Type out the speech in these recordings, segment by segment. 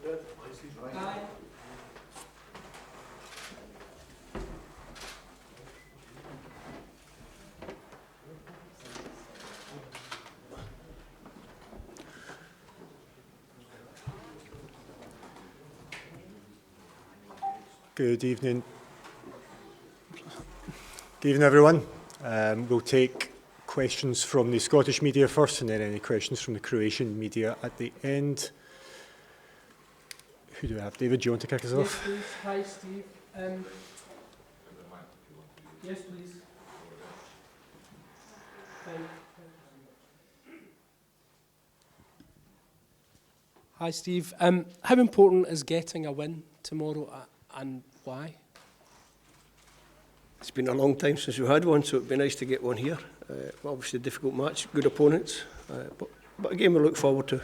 Aye. Good evening. Good evening, everyone. We'll take questions from the Scottish media first, and then any questions from the Croatian media at the end. Who do we have? David, do you want to kick us off? Yes, please. Hi, Steve. Yes, please. Hi, Steve. How important is getting a win tomorrow, and why? It's been a long time since we've had one, so it'd be nice to get one here. Obviously a difficult match, good opponents, but a game we look forward to.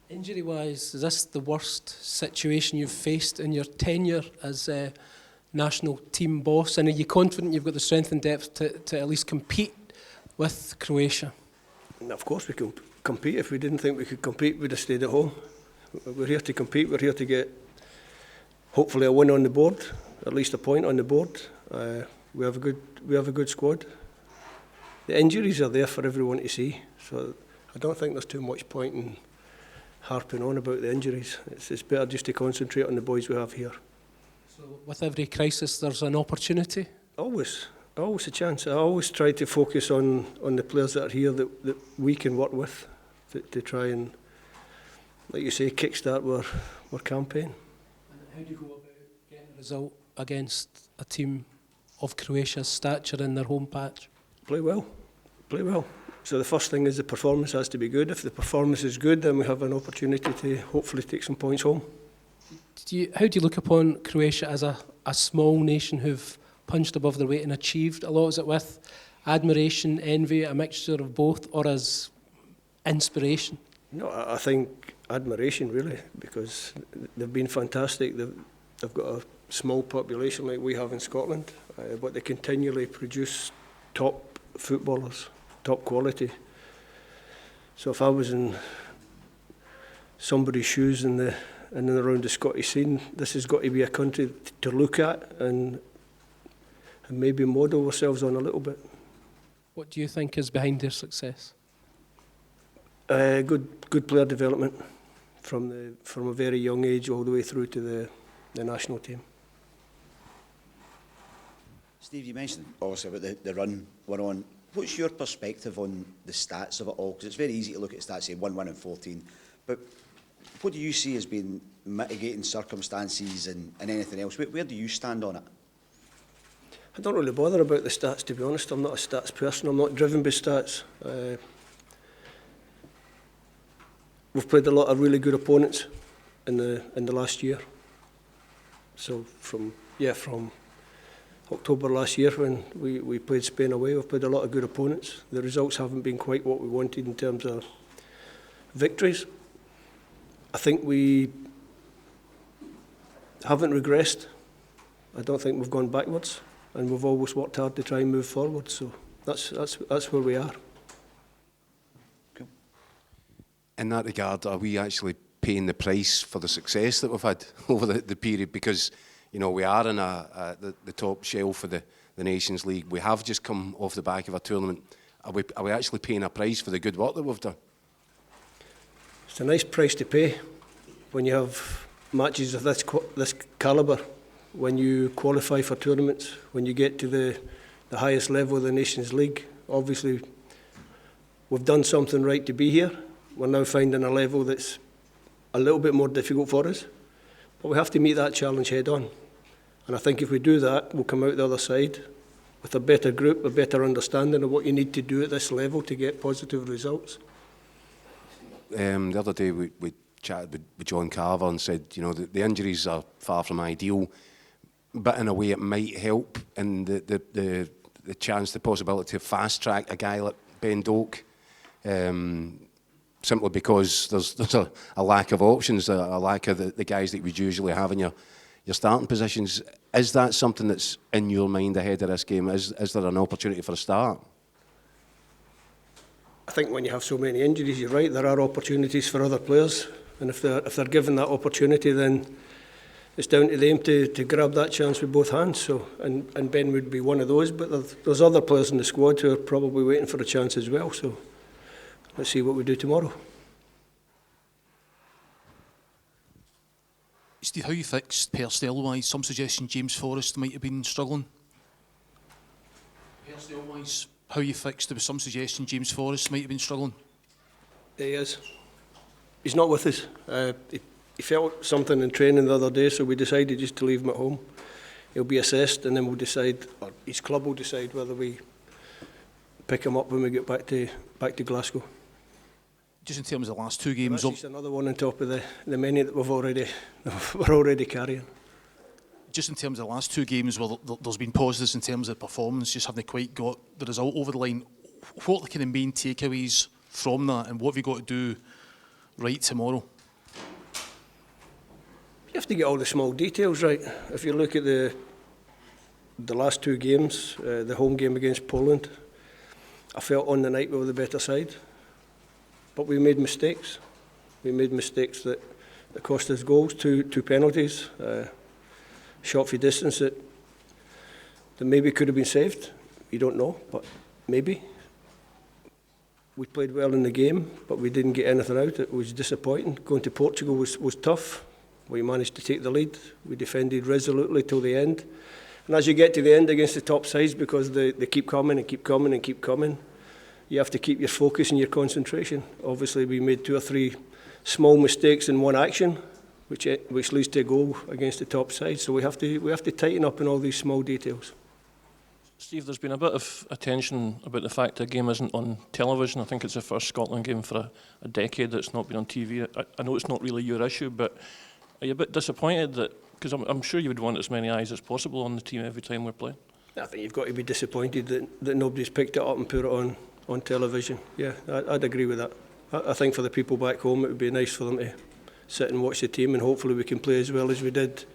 Injury-wise, is this the worst situation you've faced in your tenure as national team boss? And are you confident you've got the strength and depth to at least compete with Croatia? And of course we can compete. If we didn't think we could compete, we'd have stayed at home. We're here to compete. We're here to get hopefully a win on the board, at least a point on the board. We have a good squad. The injuries are there for everyone to see, so I don't think there's too much point in harping on about the injuries. It's better just to concentrate on the boys we have here. So with every crisis, there's an opportunity? Always a chance. I always try to focus on the players that are here that we can work with to try and, like you say, kickstart our campaign. And how do you go about getting a result against a team of Croatia's stature in their home patch? Play well. So the first thing is the performance has to be good. If the performance is good, then we have an opportunity to hopefully take some points home. How do you look upon Croatia as a small nation who've punched above their weight and achieved a lot? Is it with admiration, envy, a mixture of both, or as inspiration? No, I think admiration really, because they've been fantastic. They've got a small population like we have in Scotland, but they continually produce top footballers, top quality. So if I was in somebody's shoes in and around the Scottish scene, this has got to be a country to look at and maybe model ourselves on a little bit. What do you think is behind their success? Good player development from a very young age all the way through to the national team. Steve, you mentioned obviously about the run we're on. What's your perspective on the stats of it all? Because it's very easy to look at stats, say 1 win and 14, but what do you see as being mitigating circumstances and anything else? Where do you stand on it? I don't really bother about the stats, to be honest. I'm not a stats person. I'm not driven by stats. We've played a lot of really good opponents in the last year. So from October last year when we played Spain away, we've played a lot of good opponents. The results haven't been quite what we wanted in terms of victories. I think we haven't regressed. I don't think we've gone backwards, and we've always worked hard to try and move forward. So that's where we are. Cool. In that regard, are we actually paying the price for the success that we've had over the period? Because we are in the top shelf of the Nations League. We have just come off the back of a tournament. Are we actually paying a price for the good work that we've done? It's a nice price to pay when you have matches of this calibre, when you qualify for tournaments, when you get to the highest level of the Nations League. Obviously, we've done something right to be here. We're now finding a level that's a little bit more difficult for us, but we have to meet that challenge head on. And I think if we do that, we'll come out the other side with a better group, a better understanding of what you need to do at this level to get positive results. The other day we chatted with John Carver and said, the injuries are far from ideal, but in a way it might help in the chance, the possibility to fast track a guy like Ben Doak, simply because there's a lack of options, a lack of the guys that we'd usually have in your starting positions. Is that something that's in your mind ahead of this game? Is there an opportunity for a start? I think when you have so many injuries, you're right, there are opportunities for other players. And if they're given that opportunity, then it's down to them to grab that chance with both hands. So, and Ben would be one of those, but there's other players in the squad who are probably waiting for a chance as well. So let's see what we do tomorrow. Steve, how you fixed personnel-wise? Some suggestion James Forrest might have been struggling. Personnel-wise, how you fixed? There was some suggestion James Forrest might have been struggling. He is. He's not with us. He felt something in training the other day, so we decided just to leave him at home. He'll be assessed, and then we'll decide, or his club will decide whether we pick him up when we get back to Glasgow. Just in terms of the last two games, That's just another one on top of the many that we're already carrying. Just in terms of the last two games, well, there's been positives in terms of performance, just haven't quite got the result over the line. What are the kind of main takeaways from that, and what have you got to do right tomorrow? You have to get all the small details right. If you look at the last two games, the home game against Poland, I felt on the night we were the better side, but we made mistakes. We made mistakes that cost us goals, two penalties, shot for distance that maybe could have been saved. You don't know, but maybe. We played well in the game, but we didn't get anything out. It was disappointing. Going to Portugal was tough. We managed to take the lead. We defended resolutely till the end. And as you get to the end against the top sides, because they keep coming and keep coming and keep coming, you have to keep your focus and your concentration. Obviously, we made 2 or 3 small mistakes in one action, which leads to a goal against the top side. So we have to tighten up in all these small details. Steve, there's been a bit of attention about the fact the game isn't on television. I think it's the first Scotland game for a decade that's not been on TV. I know it's not really your issue, but are you a bit disappointed that, because I'm sure you would want as many eyes as possible on the team every time we're playing? I think you've got to be disappointed that nobody's picked it up and put it on television. Yeah, I'd agree with that. I think for the people back home, it would be nice for them to sit and watch the team, and hopefully we can play as well as we did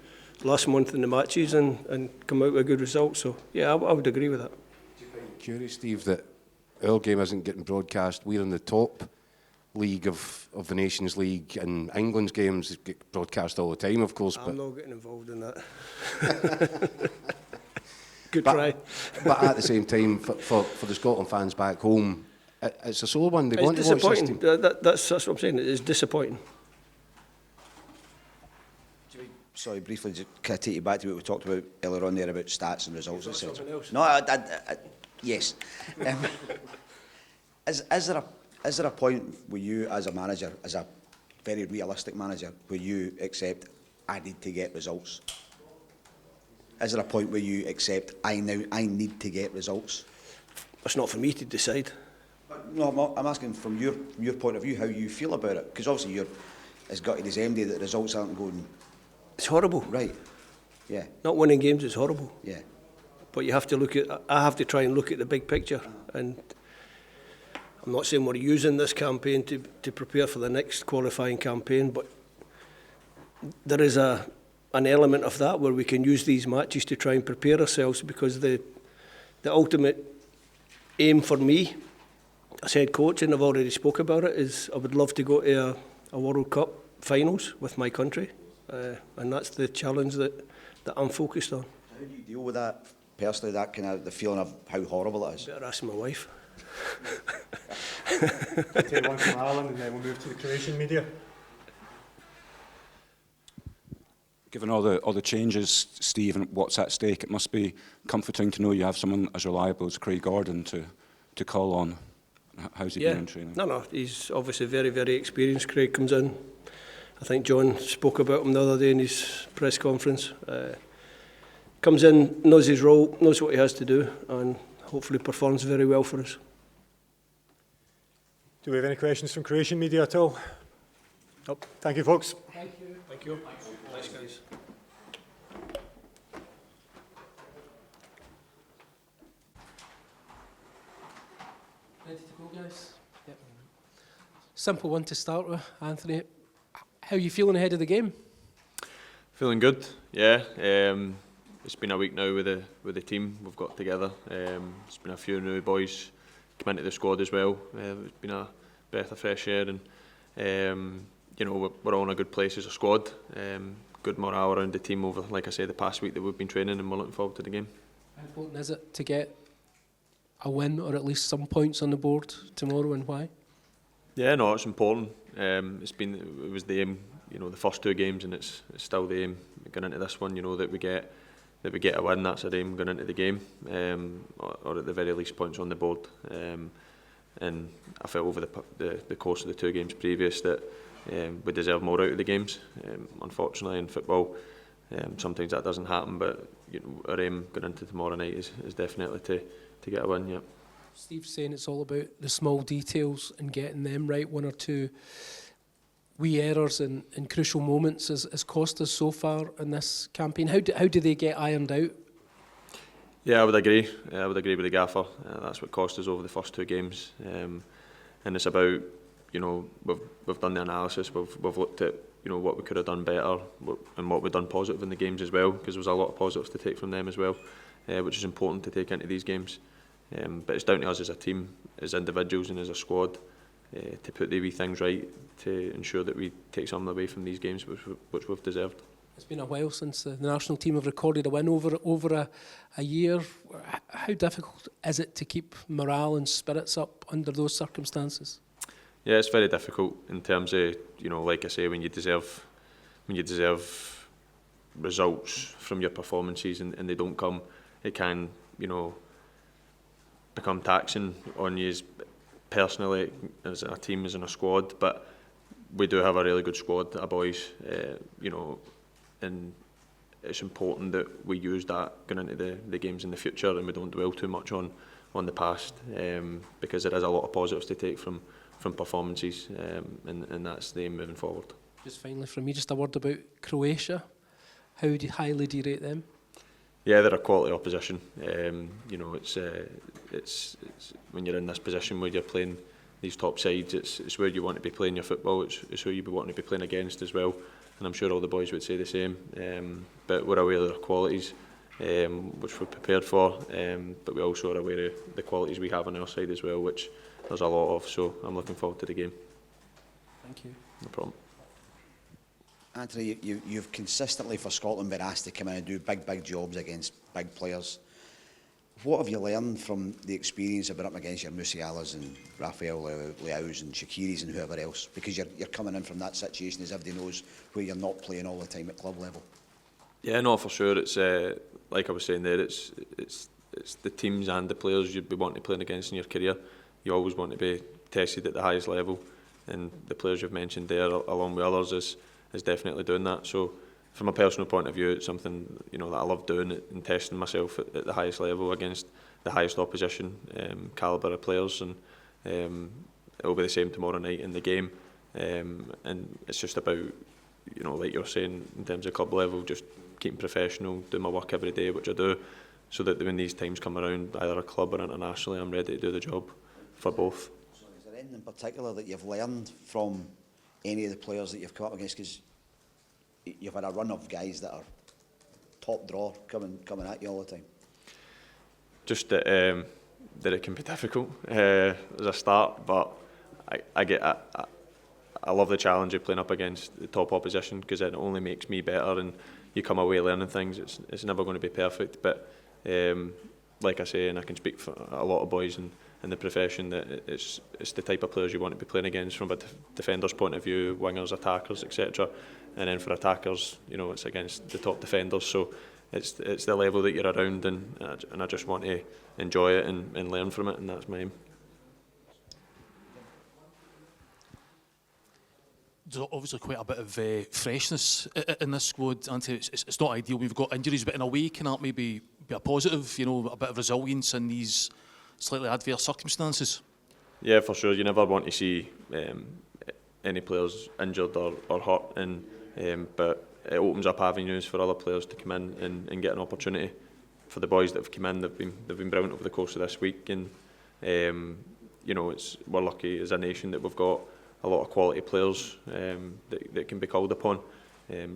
last month in the matches and come out with a good result. So, yeah, I would agree with that. Curious, Steve, that our game isn't getting broadcast. We're in the top league of the Nations League, and England's games get broadcast all the time, of course. I'm not getting involved in that. Good try. But at the same time, for the Scotland fans back home, it's a sore one. They want to watch this team. That's what I'm saying. It's disappointing. Sorry, briefly, can I take you back to what we talked about earlier on there about stats and results, etc.? No, yes. Is there a point where you, as a manager, as a very realistic manager, where you accept, I need to get results? Is there a point where you accept, I need to get results? It's not for me to decide. No, I'm asking from your point of view how you feel about it, because obviously you're as gutted as MD that results aren't going. It's horrible. Right. Yeah. Not winning games is horrible. Yeah. But you have to I have to try and look at the big picture. And I'm not saying we're using this campaign to prepare for the next qualifying campaign, but there is an element of that where we can use these matches to try and prepare ourselves, because the ultimate aim for me as head coach, and I've already spoke about it, is I would love to go to a World Cup finals with my country. And that's the challenge that I'm focused on. How do you deal with that personally, that kind of the feeling of how horrible it is? Better ask my wife. I'll take one from Alan and then we'll move to the Croatian media. Given all the changes, Steve, and what's at stake, it must be comforting to know you have someone as reliable as Craig Gordon to call on. How's he been in training? No, he's obviously very, very experienced. Craig comes in. I think John spoke about him the other day in his press conference. Comes in, knows his role, knows what he has to do, and hopefully performs very well for us. Do we have any questions from Croatian media at all? Nope. Thank you, folks. Thank you. Thank you. Thanks, guys. Ready to go, guys? Yep. Simple one to start with, Anthony. How are you feeling ahead of the game? Feeling good, yeah. It's been a week now with the team we've got together. It's been a few new boys come into the squad as well. It's been a breath of fresh air, and we're all in a good place as a squad. Good morale around the team over, like I say, the past week that we've been training, and we're looking forward to the game. How important is it to get a win or at least some points on the board tomorrow, and why? Yeah, no, it's important. It was the aim, the first 2 games, and it's still the aim going into this one. That we get a win. That's our aim going into the game, or at the very least points on the board. And I felt over the course of the 2 games previous that we deserve more out of the games. Unfortunately, in football, sometimes that doesn't happen. But our aim going into tomorrow night is definitely to get a win. Yeah. Steve's saying it's all about the small details and getting them right. 1 or 2 wee errors in crucial moments has cost us so far in this campaign. How do they get ironed out? Yeah, I would agree. I would agree with the gaffer. That's what cost us over the first 2 games. And it's about, we've done the analysis. We've looked at, what we could have done better and what we've done positive in the games as well, because there was a lot of positives to take from them as well, which is important to take into these games. But it's down to us as a team, as individuals and as a squad, to put the wee things right, to ensure that we take something away from these games which we've deserved. It's been a while since the national team have recorded a win over a year. How difficult is it to keep morale and spirits up under those circumstances? Yeah, it's very difficult in terms of, like I say, when you deserve results from your performances and they don't come, it can, become taxing on you personally, as a team, as in a squad. But we do have a really good squad of boys, and it's important that we use that going into the games in the future, and we don't dwell too much on the past, because there is a lot of positives to take from performances, and that's the aim moving forward. Just finally from me, just a word about Croatia. How highly do you rate them? Yeah, they're a quality opposition. It's when you're in this position where you're playing these top sides, it's where you want to be playing your football. It's who you want to be playing against as well. And I'm sure all the boys would say the same. But we're aware of their qualities, which we're prepared for. But we also are aware of the qualities we have on our side as well, which there's a lot of. So I'm looking forward to the game. Thank you. No problem. Anthony, you've consistently for Scotland been asked to come in and do big jobs against big players. What have you learned from the experience of being up against your Musialas and Rafael Leaus and Shakiris and whoever else? Because you're coming in from that situation, as everybody knows, where you're not playing all the time at club level. Yeah, no, for sure. It's like I was saying there. It's the teams and the players you'd be wanting to play against in your career. You always want to be tested at the highest level, and the players you've mentioned there, along with others, is definitely doing that. So, from a personal point of view, it's something that I love doing and testing myself at the highest level against the highest opposition calibre of players, and it'll be the same tomorrow night in the game. And it's just about, like you're saying, in terms of club level, just keeping professional, doing my work every day, which I do, so that when these times come around, either a club or internationally, I'm ready to do the job for both. So is there anything in particular that you've learned from any of the players that you've come up against? Because you've had a run of guys that are top draw coming at you all the time. Just that it can be difficult as a start, but I love the challenge of playing up against the top opposition, because it only makes me better, and you come away learning things. It's never going to be perfect, but like I say, and I can speak for a lot of boys in the profession, that it's the type of players you want to be playing against from a defender's point of view, wingers, attackers, etc. And then for attackers, it's against the top defenders. So it's the level that you're around, and I just want to enjoy it and learn from it, and that's my aim. There's obviously quite a bit of freshness in this squad, Anthony. It's not ideal. We've got injuries, but in a way, can that maybe be a positive? A bit of resilience in these slightly adverse circumstances. Yeah, for sure. You never want to see any players injured or hurt, but it opens up avenues for other players to come in and get an opportunity. For the boys that have come in, they've been brilliant over the course of this week, and we're lucky as a nation that we've got a lot of quality players that can be called upon.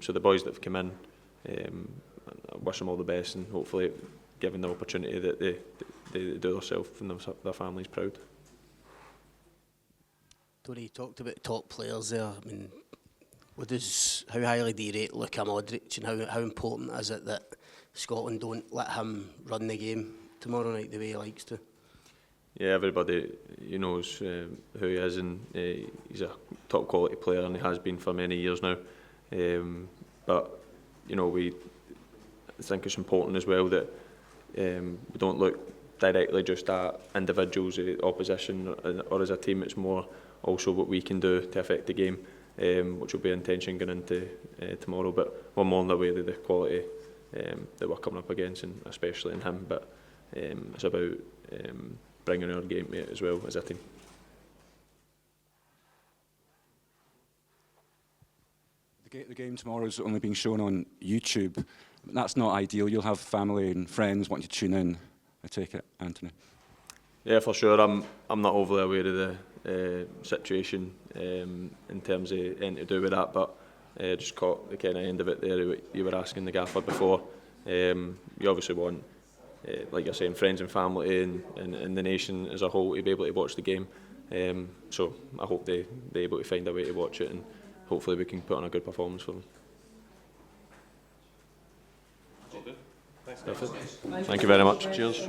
So the boys that have come in, I wish them all the best, and hopefully given the opportunity that they do themselves and their families proud. Tony, you talked about top players there. I mean, how highly do you rate Luka Modric, and how important is it that Scotland don't let him run the game tomorrow night the way he likes to? Yeah, everybody knows who he is, and he's a top quality player, and he has been for many years now. But we think it's important as well that we don't look directly just at individuals, opposition, or as a team. It's more also what we can do to affect the game, which will be intention going into tomorrow. But we're more on the way to the quality that we're coming up against, and especially in him. But it's about bringing our game to it as well as a team. The game tomorrow is only being shown on YouTube. That's not ideal. You'll have family and friends wanting to tune in, I take it, Anthony. Yeah, for sure. I'm not overly aware of the situation in terms of anything to do with that, but just caught the kind of end of it there. You were asking the gaffer before. You obviously want, like you're saying, friends and family and the nation as a whole to be able to watch the game. So I hope they're able to find a way to watch it, and hopefully we can put on a good performance for them. Thank you very much. Cheers.